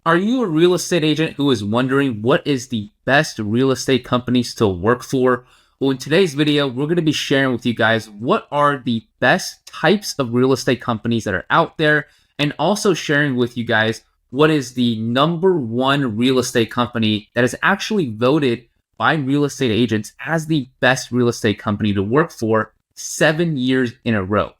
Are you a real estate agent who is wondering what is the best real estate companies to work for? Well, in today's video, we're going to be sharing with you guys what are the best types of real estate companies that are out there, and also sharing with you guys what is the #1 real estate company that is actually voted by real estate agents as the best real estate company to work for 7 years in a row.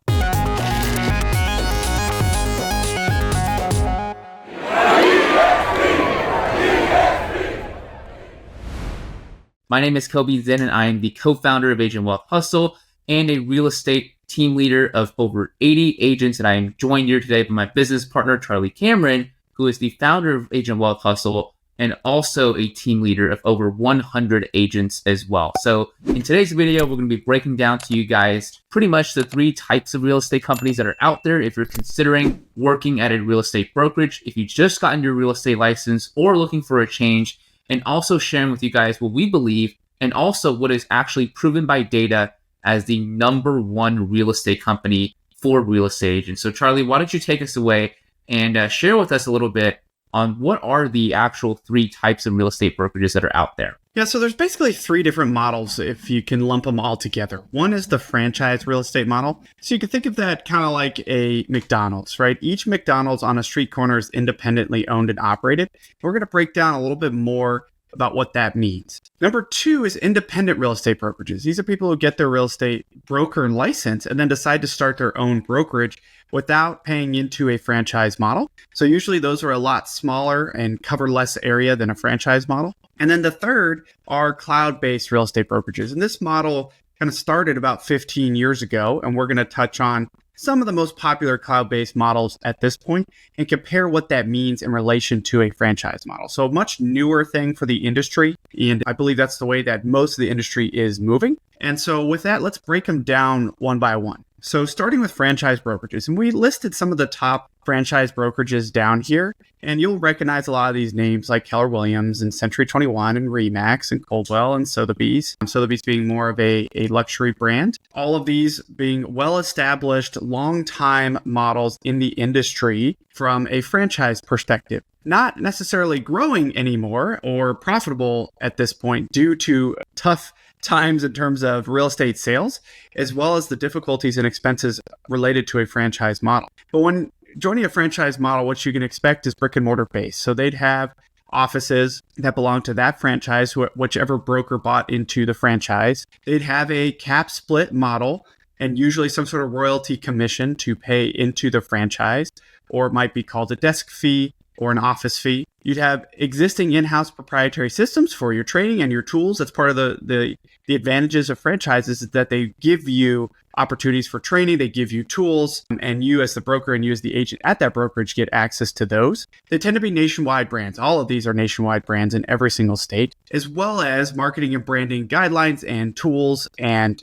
My name is Kobe Zinn, and I am the co-founder of Agent Wealth Hustle and a real estate team leader of over 80 agents. And I am joined here today by my business partner, Charlie Cameron, who is the founder of Agent Wealth Hustle and also a team leader of over 100 agents as well. So in today's video, we're going to be breaking down to you guys pretty much the 3 types of real estate companies that are out there if you're considering working at a real estate brokerage, if you just gotten your real estate license or looking for a change, and also sharing with you guys what we believe and also what is actually proven by data as the #1 real estate company for real estate agents. So Charlie, why don't you take us away and share with us a little bit on what are the actual 3 types of real estate brokerages that are out there? Yeah, so there's basically 3 different models if you can lump them all together. One is the franchise real estate model. So you can think of that kind of like a McDonald's, right? Each McDonald's on a street corner is independently owned and operated. We're going to break down a little bit more about what that means. Number 2 is independent real estate brokerages. These are people who get their real estate broker license and then decide to start their own brokerage without paying into a franchise model. So usually those are a lot smaller and cover less area than a franchise model. And then the third are cloud-based real estate brokerages. And this model kind of started about 15 years ago, and we're going to touch on some of the most popular cloud-based models at this point and compare what that means in relation to a franchise model. So a much newer thing for the industry, and I believe that's the way that most of the industry is moving. And so with that, let's break them down one by one. So starting with franchise brokerages, and we listed some of the top franchise brokerages down here, and you'll recognize a lot of these names like Keller Williams and Century 21 and Remax and Coldwell and Sotheby's. Sotheby's being more of a luxury brand. All of these being well-established, long-time models in the industry from a franchise perspective. Not necessarily growing anymore or profitable at this point due to tough times in terms of real estate sales, as well as the difficulties and expenses related to a franchise model. But when joining a franchise model, what you can expect is brick and mortar based. So they'd have offices that belong to that franchise, whichever broker bought into the franchise. They'd have a cap split model and usually some sort of royalty commission to pay into the franchise, or it might be called a desk fee or an office fee. You'd have existing in-house proprietary systems for your training and your tools. That's part of the advantages of franchises, is that they give you opportunities for training, they give you tools, and you as the broker and you as the agent at that brokerage get access to those. They tend to be nationwide brands. All of these are nationwide brands in every single state, as well as marketing and branding guidelines and tools and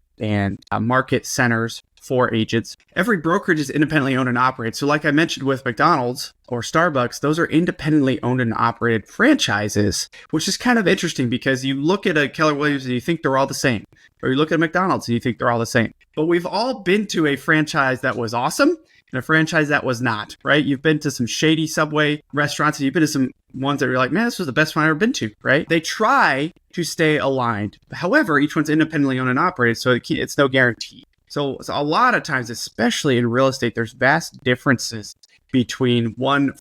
market centers for agents. Every brokerage is independently owned and operated. So like I mentioned with McDonald's or Starbucks, those are independently owned and operated franchises, which is kind of interesting because you look at a Keller Williams and you think they're all the same, or you look at McDonald's and you think they're all the same. But we've all been to a franchise that was awesome and a franchise that was not, right? You've been to some shady Subway restaurants and you've been to some ones that you're like, man, this was the best one I've ever been to, right? They try to stay aligned. However, each one's independently owned and operated, so it's no guarantee. So a lot of times, especially in real estate, there's vast differences between one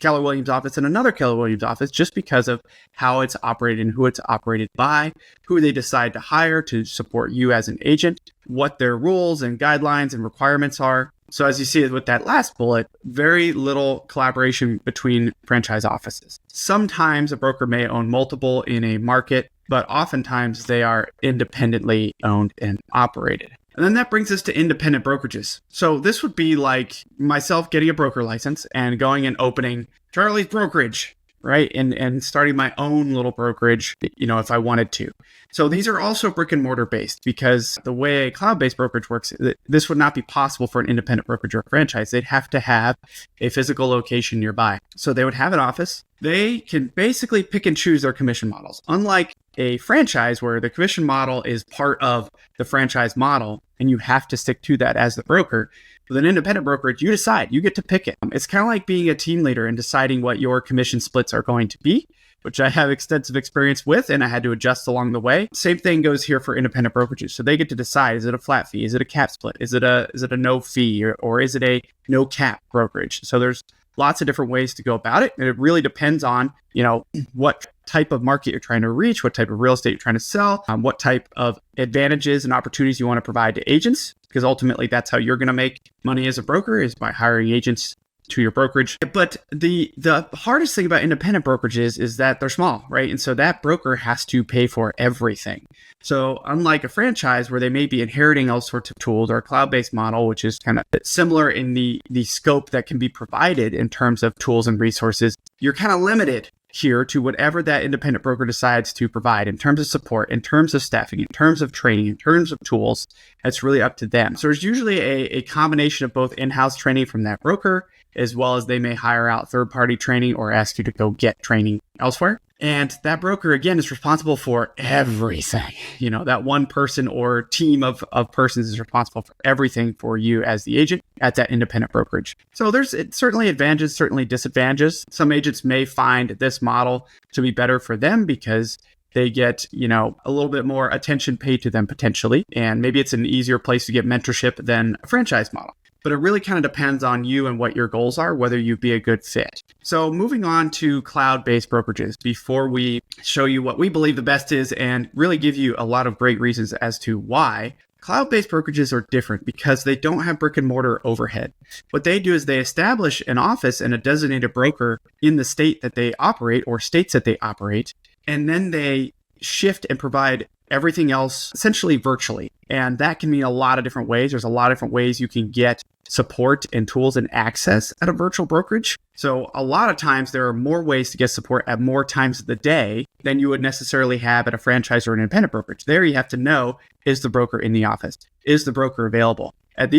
Keller Williams office and another Keller Williams office just because of how it's operated and who it's operated by, who they decide to hire to support you as an agent, what their rules and guidelines and requirements are. So as you see with that last bullet, very little collaboration between franchise offices. Sometimes a broker may own multiple in a market, but oftentimes they are independently owned and operated. And then that brings us to independent brokerages. So this would be like myself getting a broker license and going and opening Charlie's Brokerage, right? And starting my own little brokerage, if I wanted to. So these are also brick and mortar based, because the way a cloud-based brokerage works, this would not be possible for an independent brokerage or a franchise. They'd have to have a physical location nearby. So they would have an office. They can basically pick and choose their commission models. Unlike a franchise where the commission model is part of the franchise model and you have to stick to that as the broker, With an independent brokerage, you decide, you get to pick it. It's kind of like being a team leader and deciding what your commission splits are going to be, which I have extensive experience with, and I had to adjust along the way. Same thing goes here for independent brokerages. So they get to decide, is it a flat fee? Is it a cap split? Is it a no fee or is it a no cap brokerage? So there's lots of different ways to go about it. And it really depends on, what type of market you're trying to reach, what type of real estate you're trying to sell, what type of advantages and opportunities you want to provide to agents, because ultimately that's how you're going to make money as a broker, is by hiring agents to your brokerage. But the hardest thing about independent brokerages is that they're small, right? And so that broker has to pay for everything. So unlike a franchise where they may be inheriting all sorts of tools, or a cloud-based model, which is kind of similar in the scope that can be provided in terms of tools and resources, you're kind of limited here to whatever that independent broker decides to provide in terms of support, in terms of staffing, in terms of training, in terms of tools. It's really up to them. So there's usually a combination of both in-house training from that broker, as well as they may hire out third-party training or ask you to go get training elsewhere. And that broker, again, is responsible for everything. That one person or team of persons is responsible for everything for you as the agent at that independent brokerage. So there's certainly advantages, certainly disadvantages. Some agents may find this model to be better for them because they get, a little bit more attention paid to them potentially. And maybe it's an easier place to get mentorship than a franchise model. But it really kind of depends on you and what your goals are, whether you'd be a good fit. So moving on to cloud-based brokerages, before we show you what we believe the best is and really give you a lot of great reasons as to why, cloud-based brokerages are different because they don't have brick and mortar overhead. What they do is they establish an office and a designated broker in the state that they operate or states that they operate, and then they shift and provide everything else essentially virtually. And that can mean a lot of different ways. There's a lot of different ways you can get support and tools and access at a virtual brokerage. So a lot of times there are more ways to get support at more times of the day than you would necessarily have at a franchise or an independent brokerage. There you have to know, is the broker in the office? Is the broker available? At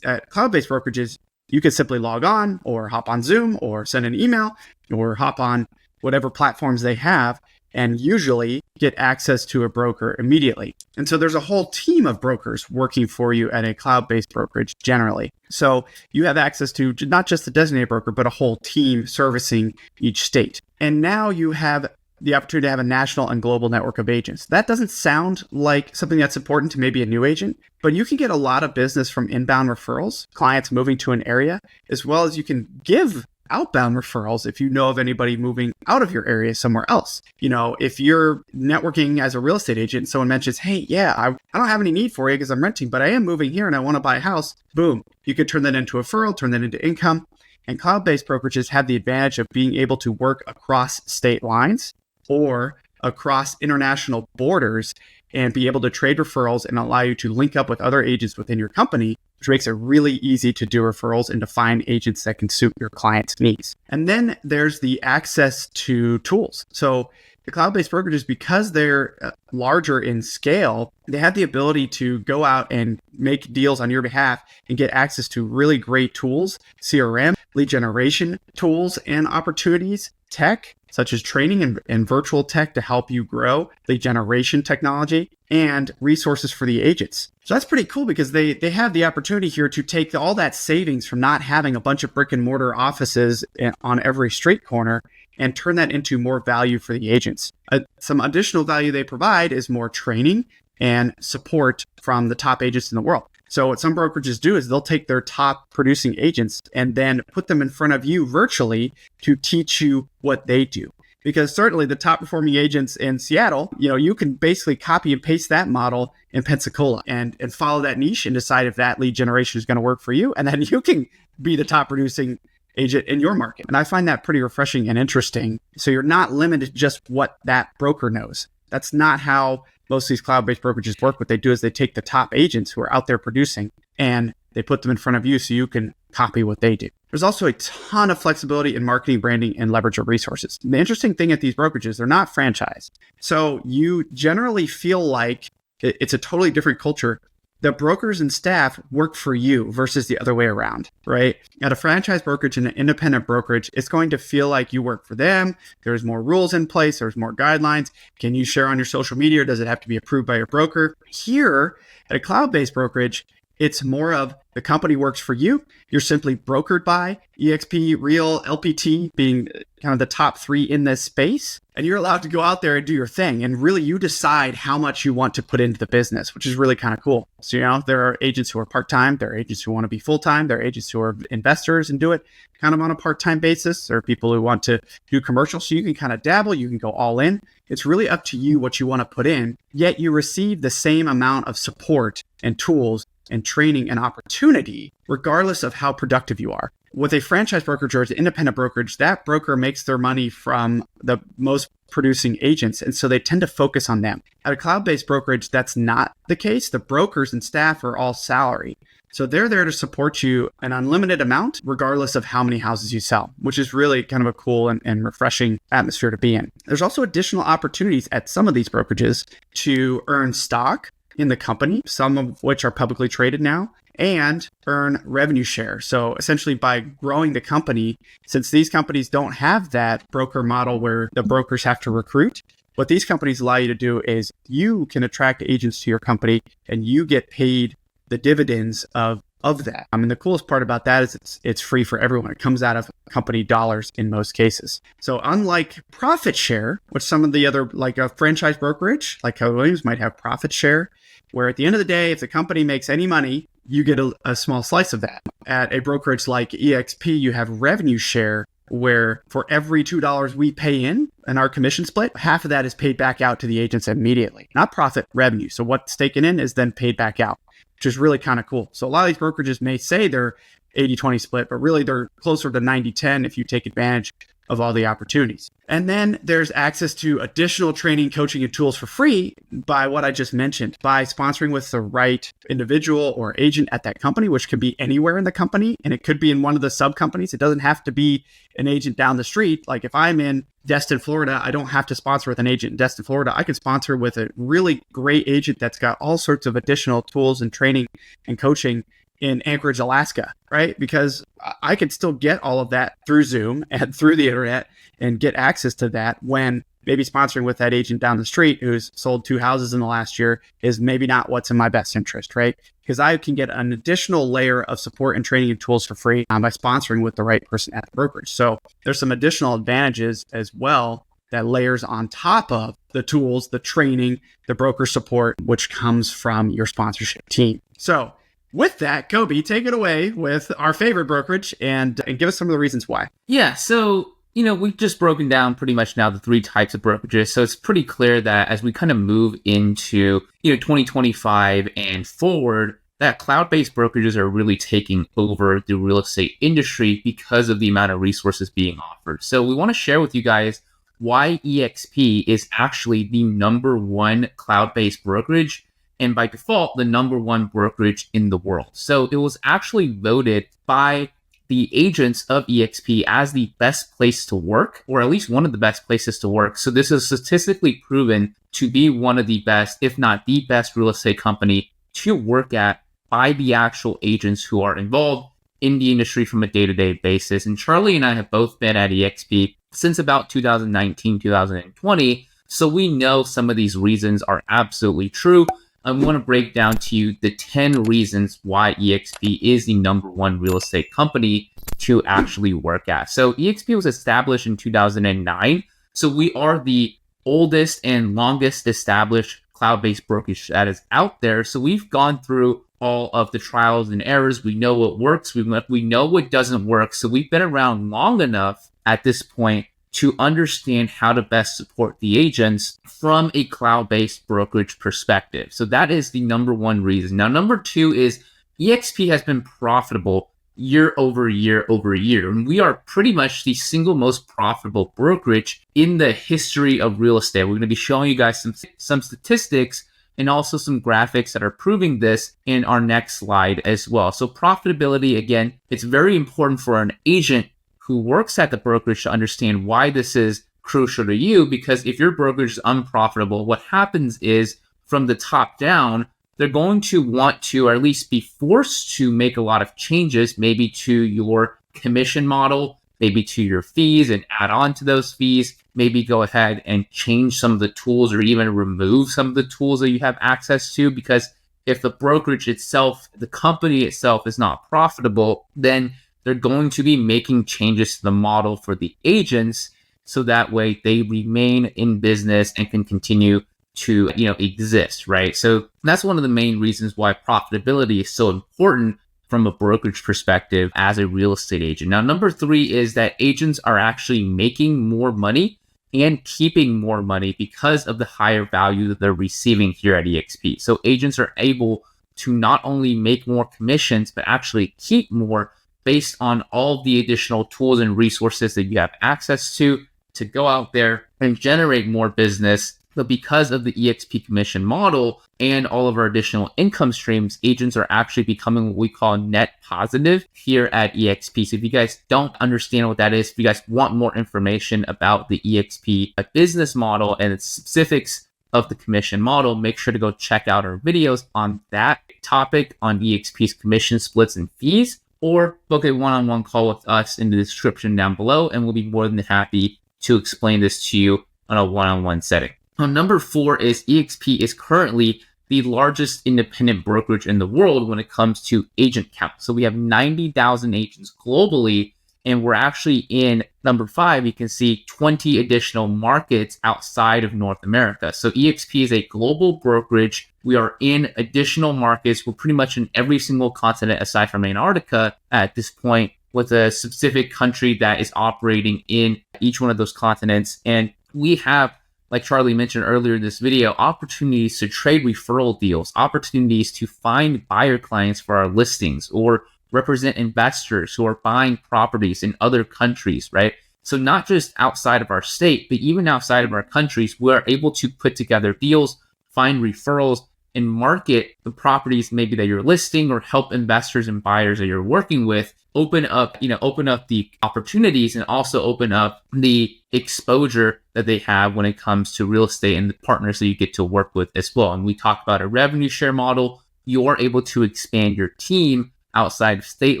cloud-based brokerages, you could simply log on or hop on Zoom or send an email or hop on whatever platforms they have and usually get access to a broker immediately. And so there's a whole team of brokers working for you at a cloud-based brokerage generally. So you have access to not just the designated broker, but a whole team servicing each state. And now you have the opportunity to have a national and global network of agents. That doesn't sound like something that's important to maybe a new agent, but you can get a lot of business from inbound referrals, clients moving to an area, as well as you can give outbound referrals if you know of anybody moving out of your area somewhere else. If you're networking as a real estate agent, someone mentions, hey, yeah, I don't have any need for you because I'm renting, but I am moving here and I want to buy a house. Boom. You could turn that into a referral, turn that into income. And cloud-based brokerages have the advantage of being able to work across state lines or across international borders and be able to trade referrals and allow you to link up with other agents within your company, which makes it really easy to do referrals and to find agents that can suit your client's needs. And then there's the access to tools. So the cloud-based brokerages, because they're larger in scale, they have the ability to go out and make deals on your behalf and get access to really great tools, CRM, lead generation tools and opportunities, tech, such as training and virtual tech to help you grow, lead generation technology, and resources for the agents. So that's pretty cool because they have the opportunity here to take all that savings from not having a bunch of brick and mortar offices on every street corner and turn that into more value for the agents. Some additional value they provide is more training and support from the top agents in the world. So what some brokerages do is they'll take their top producing agents and then put them in front of you virtually to teach you what they do. Because certainly the top performing agents in Seattle, you can basically copy and paste that model in Pensacola and follow that niche and decide if that lead generation is going to work for you. And then you can be the top producing agent in your market. And I find that pretty refreshing and interesting. So you're not limited to just what that broker knows. That's not how most of these cloud-based brokerages work. What they do is they take the top agents who are out there producing and they put them in front of you so you can copy what they do. There's also a ton of flexibility in marketing, branding, and leverage of resources. The interesting thing at these brokerages, they're not franchised. So you generally feel like it's a totally different culture. The brokers and staff work for you versus the other way around, right? At a franchise brokerage and an independent brokerage, it's going to feel like you work for them. There's more rules in place. There's more guidelines. Can you share on your social media or does it have to be approved by your broker? Here at a cloud-based brokerage, It's more of the company works for you. You're simply brokered by eXp, Real, LPT being kind of the top 3 in this space. And you're allowed to go out there and do your thing. And really you decide how much you want to put into the business, which is really kind of cool. So, there are agents who are part-time. There are agents who want to be full-time. There are agents who are investors and do it kind of on a part-time basis. There are people who want to do commercial. So you can kind of dabble. You can go all in. It's really up to you what you want to put in, yet you receive the same amount of support and tools and training and opportunity, regardless of how productive you are. With a franchise brokerage or an independent brokerage, that broker makes their money from the most producing agents. And so they tend to focus on them. At a cloud-based brokerage, that's not the case. The brokers and staff are all salary. So they're there to support you an unlimited amount, regardless of how many houses you sell, which is really kind of a cool and refreshing atmosphere to be in. There's also additional opportunities at some of these brokerages to earn stock in the company, some of which are publicly traded now, and earn revenue share. So essentially by growing the company, since these companies don't have that broker model where the brokers have to recruit, what these companies allow you to do is you can attract agents to your company and you get paid the dividends of that. I mean, the coolest part about that is it's free for everyone. It comes out of company dollars in most cases. So unlike profit share, which some of the other, like a franchise brokerage, like Keller Williams might have profit share, where at the end of the day, if the company makes any money, you get a small slice of that. At a brokerage like eXp, you have revenue share, where for every $2 we pay in our commission split, half of that is paid back out to the agents immediately, not profit, revenue. So what's taken in is then paid back out, which is really kind of cool. So a lot of these brokerages may say they're 80-20 split, but really they're closer to 90-10 if you take advantage of all the opportunities. And then there's access to additional training, coaching, and tools for free by what I just mentioned, by sponsoring with the right individual or agent at that company, which could be anywhere in the company. And it could be in one of the sub companies. It doesn't have to be an agent down the street. Like if I'm in Destin, Florida, I don't have to sponsor with an agent in Destin, Florida. I can sponsor with a really great agent that's got all sorts of additional tools and training and coaching in Anchorage, Alaska, right? Because I could still get all of that through Zoom and through the internet and get access to that when maybe sponsoring with that agent down the street who's sold 2 houses in the last year is maybe not what's in my best interest, right? Because I can get an additional layer of support and training and tools for free by sponsoring with the right person at the brokerage. So there's some additional advantages as well that layers on top of the tools, the training, the broker support, which comes from your sponsorship team. So with that, Kobe, take it away with our favorite brokerage and give us some of the reasons why. Yeah, so, we've just broken down pretty much now the 3 types of brokerages. So it's pretty clear that as we kind of move into, 2025 and forward, that cloud-based brokerages are really taking over the real estate industry because of the amount of resources being offered. So we want to share with you guys why eXp is actually the #1 cloud-based brokerage, and by default, the #1 brokerage in the world. So it was actually voted by the agents of eXp as the best place to work, or at least one of the best places to work. So this is statistically proven to be one of the best, if not the best real estate company to work at by the actual agents who are involved in the industry from a day-to-day basis. And Charlie and I have both been at eXp since about 2019, 2020. So we know some of these reasons are absolutely true. I want to break down to you the 10 reasons why eXp is the #1 real estate company to actually work at. So eXp was established in 2009. So we are the oldest and longest established cloud-based brokerage that is out there. So we've gone through all of the trials and errors. We know what works. We know what doesn't work. So we've been around long enough at this point to understand how to best support the agents from a cloud-based brokerage perspective. So that is the #1 reason. Now, #2 is eXp has been profitable year over year over year. And we are pretty much the single most profitable brokerage in the history of real estate. We're going to be showing you guys some statistics and also some graphics that are proving this in our next slide as well. So profitability, again, it's very important for an agent who works at the brokerage to understand why this is crucial to you, because if your brokerage is unprofitable, what happens is from the top down, they're going to want to, or at least be forced to, make a lot of changes, maybe to your commission model, maybe to your fees and add on to those fees, maybe go ahead and change some of the tools or even remove some of the tools that you have access to, because if the brokerage itself, the company itself is not profitable, then they're going to be making changes to the model for the agents so that way they remain in business and can continue to, exist, right? So that's one of the main reasons why profitability is so important from a brokerage perspective as a real estate agent. Now, number 3 is that agents are actually making more money and keeping more money because of the higher value that they're receiving here at eXp. So agents are able to not only make more commissions, but actually keep more based on all the additional tools and resources that you have access to go out there and generate more business. But because of the eXp commission model and all of our additional income streams, agents are actually becoming what we call net positive here at eXp. So if you guys don't understand what that is, if you guys want more information about the eXp business model and its specifics of the commission model, make sure to go check out our videos on that topic on eXp's commission splits and fees, or book a one-on-one call with us in the description down below, and we'll be more than happy to explain this to you on a one-on-one setting. Now, number 4 is eXp is currently the largest independent brokerage in the world when it comes to agent count. So we have 90,000 agents globally, and we're actually in number 5, you can see 20 additional markets outside of North America. So eXp is a global brokerage. We are in additional markets. We're pretty much in every single continent aside from Antarctica at this point, with a specific country that is operating in each one of those continents. And we have, like Charlie mentioned earlier in this video, opportunities to trade referral deals, opportunities to find buyer clients for our listings, or represent investors who are buying properties in other countries, right? So not just outside of our state, but even outside of our countries, we are able to put together deals, find referrals, and market the properties maybe that you're listing, or help investors and buyers that you're working with open up the opportunities, and also open up the exposure that they have when it comes to real estate and the partners that you get to work with as well. And we talk about a revenue share model. You are able to expand your team outside of state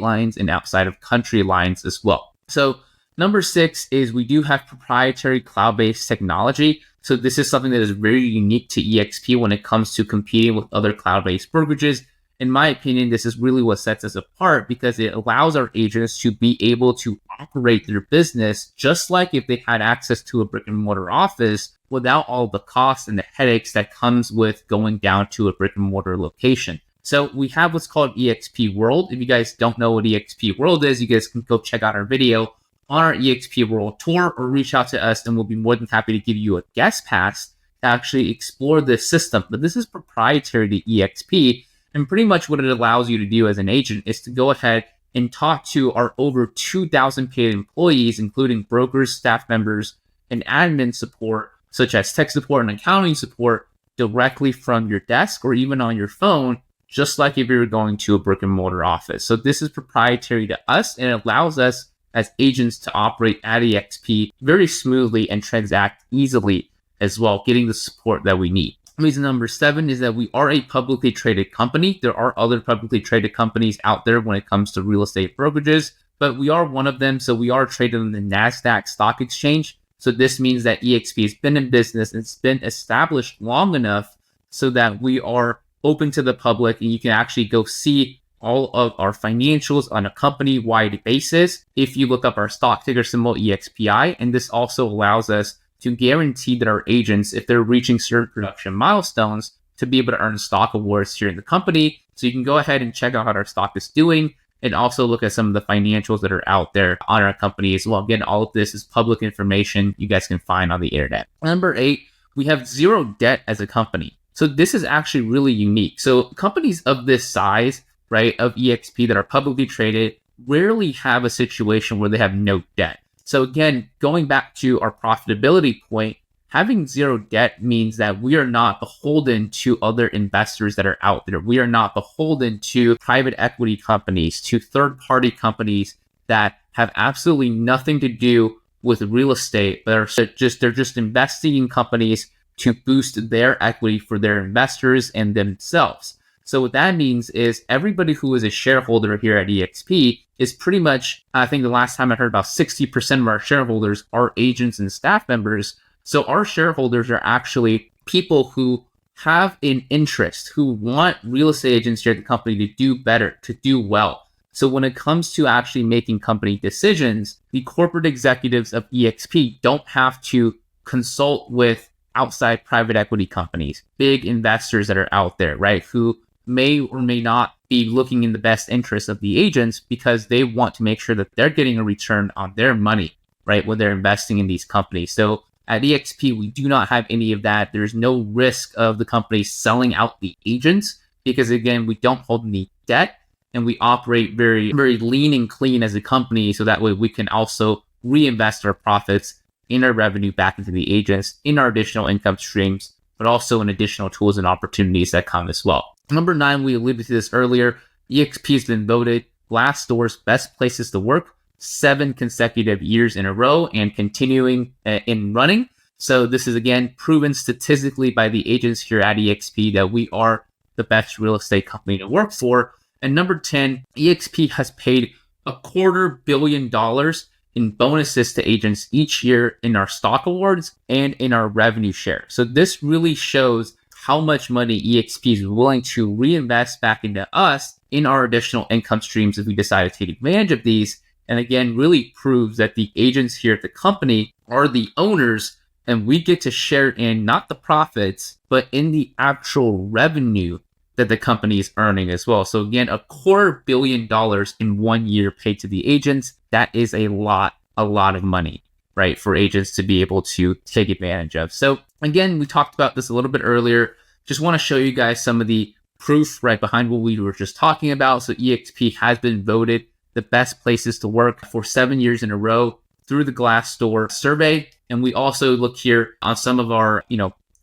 lines and outside of country lines as well. So number 6 is we do have proprietary cloud-based technology. So this is something that is very unique to eXp when it comes to competing with other cloud-based brokerages. In my opinion, this is really what sets us apart, because it allows our agents to be able to operate their business just like if they had access to a brick and mortar office, without all the costs and the headaches that comes with going down to a brick and mortar location. So we have what's called eXp World. If you guys don't know what eXp World is, you guys can go check out our video on our eXp World tour, or reach out to us and we'll be more than happy to give you a guest pass to actually explore this system. But this is proprietary to eXp. And pretty much what it allows you to do as an agent is to go ahead and talk to our over 2,000 paid employees, including brokers, staff members, and admin support, such as tech support and accounting support, directly from your desk or even on your phone, just like if you were going to a brick and mortar office. So this is proprietary to us, and it allows us as agents to operate at eXp very smoothly and transact easily as well, getting the support that we need. Reason number 7 is that we are a publicly traded company. There are other publicly traded companies out there when it comes to real estate brokerages, but we are one of them. So we are traded on the NASDAQ stock exchange. So this means that eXp has been in business and it's been established long enough so that we are open to the public, and you can actually go see all of our financials on a company-wide basis if you look up our stock ticker symbol EXPI. And this also allows us to guarantee that our agents, if they're reaching certain production milestones, to be able to earn stock awards here in the company. So you can go ahead and check out how our stock is doing, and also look at some of the financials that are out there on our company as well. Again, all of this is public information you guys can find on the internet. Number 8, we have zero debt as a company. So this is actually really unique. So companies of this size, right, of eXp that are publicly traded, rarely have a situation where they have no debt. So again, going back to our profitability point, having zero debt means that we are not beholden to other investors that are out there. We are not beholden to private equity companies, to third-party companies that have absolutely nothing to do with real estate, but they're just investing in companies to boost their equity for their investors and themselves. So what that means is everybody who is a shareholder here at eXp is pretty much, I think the last time I heard, about 60% of our shareholders are agents and staff members. So our shareholders are actually people who have an interest, who want real estate agents here at the company to do better, to do well. So when it comes to actually making company decisions, the corporate executives of eXp don't have to consult with outside private equity companies, big investors that are out there, right? Who may or may not be looking in the best interest of the agents because they want to make sure that they're getting a return on their money, right? When they're investing in these companies. So at eXp, we do not have any of that. There's no risk of the company selling out the agents because, again, we don't hold any debt and we operate very, very lean and clean as a company. So that way we can also reinvest our profits in our revenue back into the agents, in our additional income streams, but also in additional tools and opportunities that come as well. Number 9, we alluded to this earlier. eXp has been voted Glassdoor's best places to work 7 consecutive years in a row and continuing in running. So this is, again, proven statistically by the agents here at eXp that we are the best real estate company to work for. And number 10, eXp has paid $250 million in bonuses to agents each year in our stock awards and in our revenue share. So this really shows how much money eXp is willing to reinvest back into us in our additional income streams if we decide to take advantage of these. And again, really proves that the agents here at the company are the owners and we get to share in not the profits, but in the actual revenue that the company is earning as well. So again, $250 million in 1 year paid to the agents. That is a lot of money, right? For agents to be able to take advantage of. So again, we talked about this a little bit earlier. Just want to show you guys some of the proof right behind what we were just talking about. So eXp has been voted the best places to work for 7 years in a row through the Glassdoor survey. And we also look here on some of our,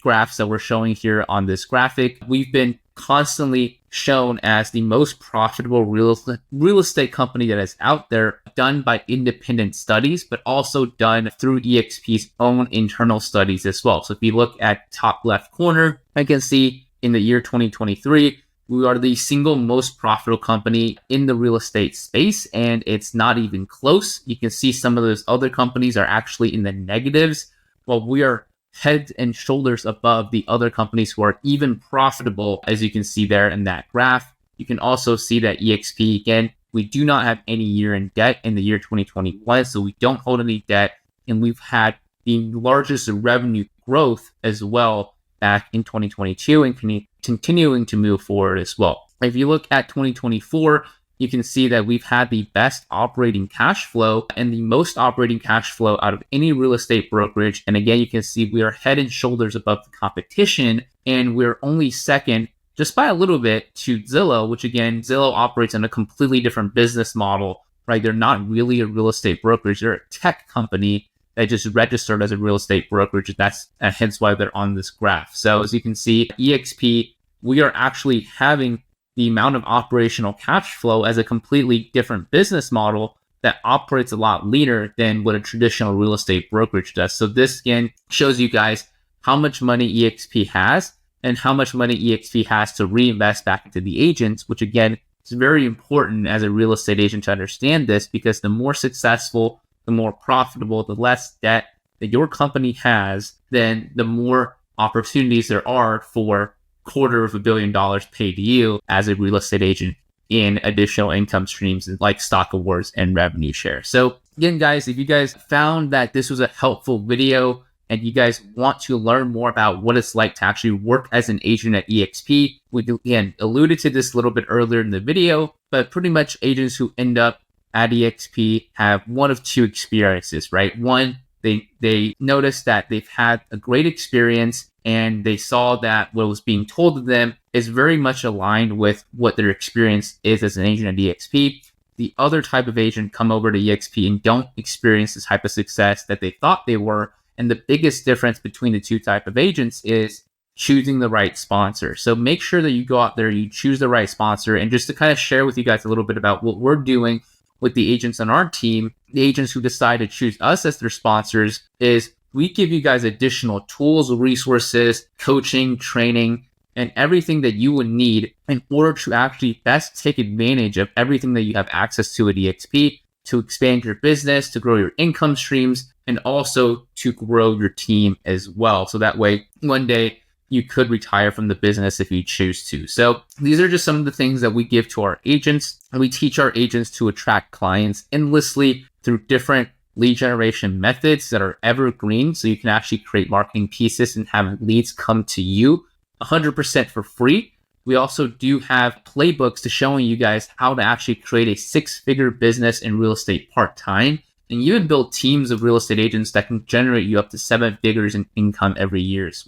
graphs that we're showing here on this graphic. We've been constantly shown as the most profitable real estate company that is out there, done by independent studies, but also done through eXp's own internal studies as well. So if you look at top left corner, I can see in the year 2023, we are the single most profitable company in the real estate space, and it's not even close. You can see some of those other companies are actually in the negatives, while we are head and shoulders above the other companies who are even profitable, as you can see there in that graph. You can also see that eXp, again, we do not have any year-end debt in the year 2021, so we don't hold any debt, and we've had the largest revenue growth as well back in 2022 and continuing to move forward as well. If you look at 2024, you can see that we've had the best operating cash flow and the most operating cash flow out of any real estate brokerage. And again, you can see we are head and shoulders above the competition, and we're only second, just by a little bit, to Zillow, which again, Zillow operates on a completely different business model, right? They're not really a real estate brokerage. They're a tech company that just registered as a real estate brokerage. And hence why they're on this graph. So as you can see, eXp, we are actually having the amount of operational cash flow as a completely different business model that operates a lot leaner than what a traditional real estate brokerage does. So this again shows you guys how much money eXp has and how much money eXp has to reinvest back into the agents, which again is very important as a real estate agent to understand this, because the more successful, the more profitable, the less debt that your company has, then the more opportunities there are for $250 million paid to you as a real estate agent in additional income streams like stock awards and revenue share. So again, guys, if you guys found that this was a helpful video and you guys want to learn more about what it's like to actually work as an agent at eXp, we again alluded to this a little bit earlier in the video, but pretty much agents who end up at eXp have one of two experiences, right? One, they notice that they've had a great experience and they saw that what was being told to them is very much aligned with what their experience is as an agent at eXp. The other type of agent come over to eXp and don't experience the type of success that they thought they were. And the biggest difference between the two type of agents is choosing the right sponsor. So make sure that you go out there, you choose the right sponsor. And just to kind of share with you guys a little bit about what we're doing with the agents on our team, the agents who decide to choose us as their sponsors, is we give you guys additional tools, resources, coaching, training, and everything that you would need in order to actually best take advantage of everything that you have access to at eXp, to expand your business, to grow your income streams, and also to grow your team as well. So that way, one day, you could retire from the business if you choose to. So these are just some of the things that we give to our agents, and we teach our agents to attract clients endlessly through different lead generation methods that are evergreen. So you can actually create marketing pieces and have leads come to you 100% for free. We also do have playbooks to showing you guys how to actually create a 6-figure business in real estate part-time, and even build teams of real estate agents that can generate you up to 7 figures in income every year as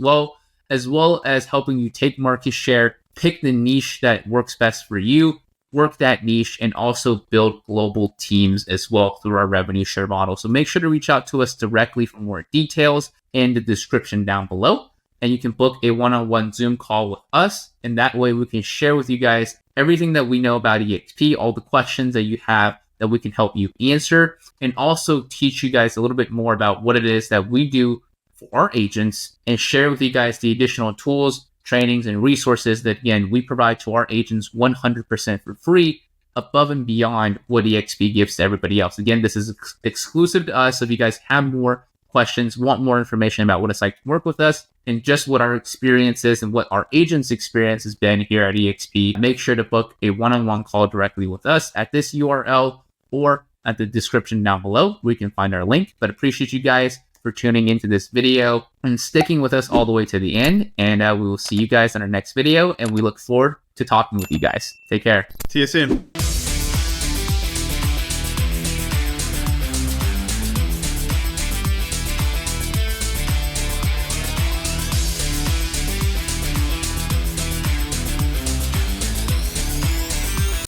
well as helping you take market share, pick the niche that works best for you, work that niche, and also build global teams as well through our revenue share model. So make sure to reach out to us directly for more details in the description down below. And you can book a one-on-one Zoom call with us. And that way we can share with you guys everything that we know about EXP, all the questions that you have that we can help you answer, and also teach you guys a little bit more about what it is that we do for our agents, and share with you guys the additional tools, trainings, and resources that, again, we provide to our agents 100% for free, above and beyond what EXP gives to everybody else. Again, this is exclusive to us. So if you guys have more questions, want more information about what it's like to work with us, and just what our experience is and what our agents' experience has been here at EXP, make sure to book a one-on-one call directly with us at this URL or at the description down below, where you can find our link. But appreciate you guys for tuning into this video and sticking with us all the way to the end. And we will see you guys in our next video, and we look forward to talking with you guys. Take care. See you soon.